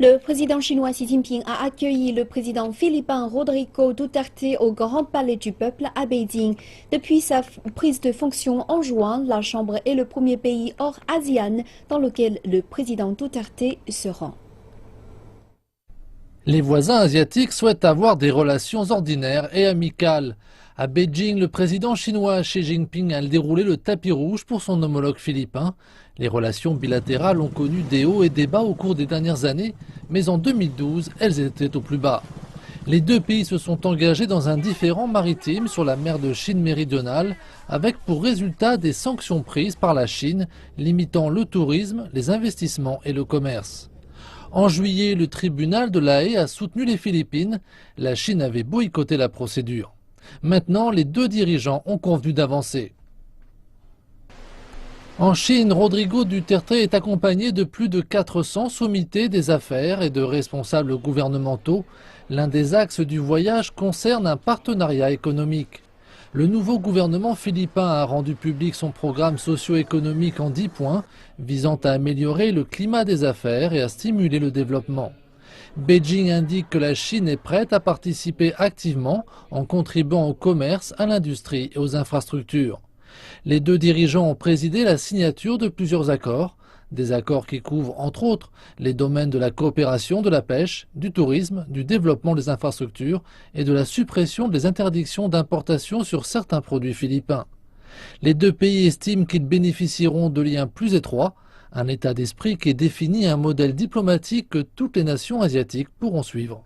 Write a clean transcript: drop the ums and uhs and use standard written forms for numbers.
Le président chinois Xi Jinping a accueilli le président philippin Rodrigo Duterte au Grand Palais du Peuple à Beijing. Depuis sa prise de fonction en juin, la Chambre est le premier pays hors ASEAN dans lequel le président Duterte se rend. Les voisins asiatiques souhaitent avoir des relations ordinaires et amicales. À Beijing, le président chinois Xi Jinping a déroulé le tapis rouge pour son homologue philippin. Les relations bilatérales ont connu des hauts et des bas au cours des dernières années, mais en 2012, elles étaient au plus bas. Les deux pays se sont engagés dans un différend maritime sur la mer de Chine méridionale, avec pour résultat des sanctions prises par la Chine, limitant le tourisme, les investissements et le commerce. En juillet, le tribunal de La Haye a soutenu les Philippines. La Chine avait boycotté la procédure. Maintenant, les deux dirigeants ont convenu d'avancer. En Chine, Rodrigo Duterte est accompagné de plus de 400 sommités des affaires et de responsables gouvernementaux. L'un des axes du voyage concerne un partenariat économique. Le nouveau gouvernement philippin a rendu public son programme socio-économique en 10 points, visant à améliorer le climat des affaires et à stimuler le développement. Beijing indique que la Chine est prête à participer activement en contribuant au commerce, à l'industrie et aux infrastructures. Les deux dirigeants ont présidé la signature de plusieurs accords, des accords qui couvrent entre autres les domaines de la coopération, de la pêche, du tourisme, du développement des infrastructures et de la suppression des interdictions d'importation sur certains produits philippins. Les deux pays estiment qu'ils bénéficieront de liens plus étroits, un état d'esprit qui définit un modèle diplomatique que toutes les nations asiatiques pourront suivre.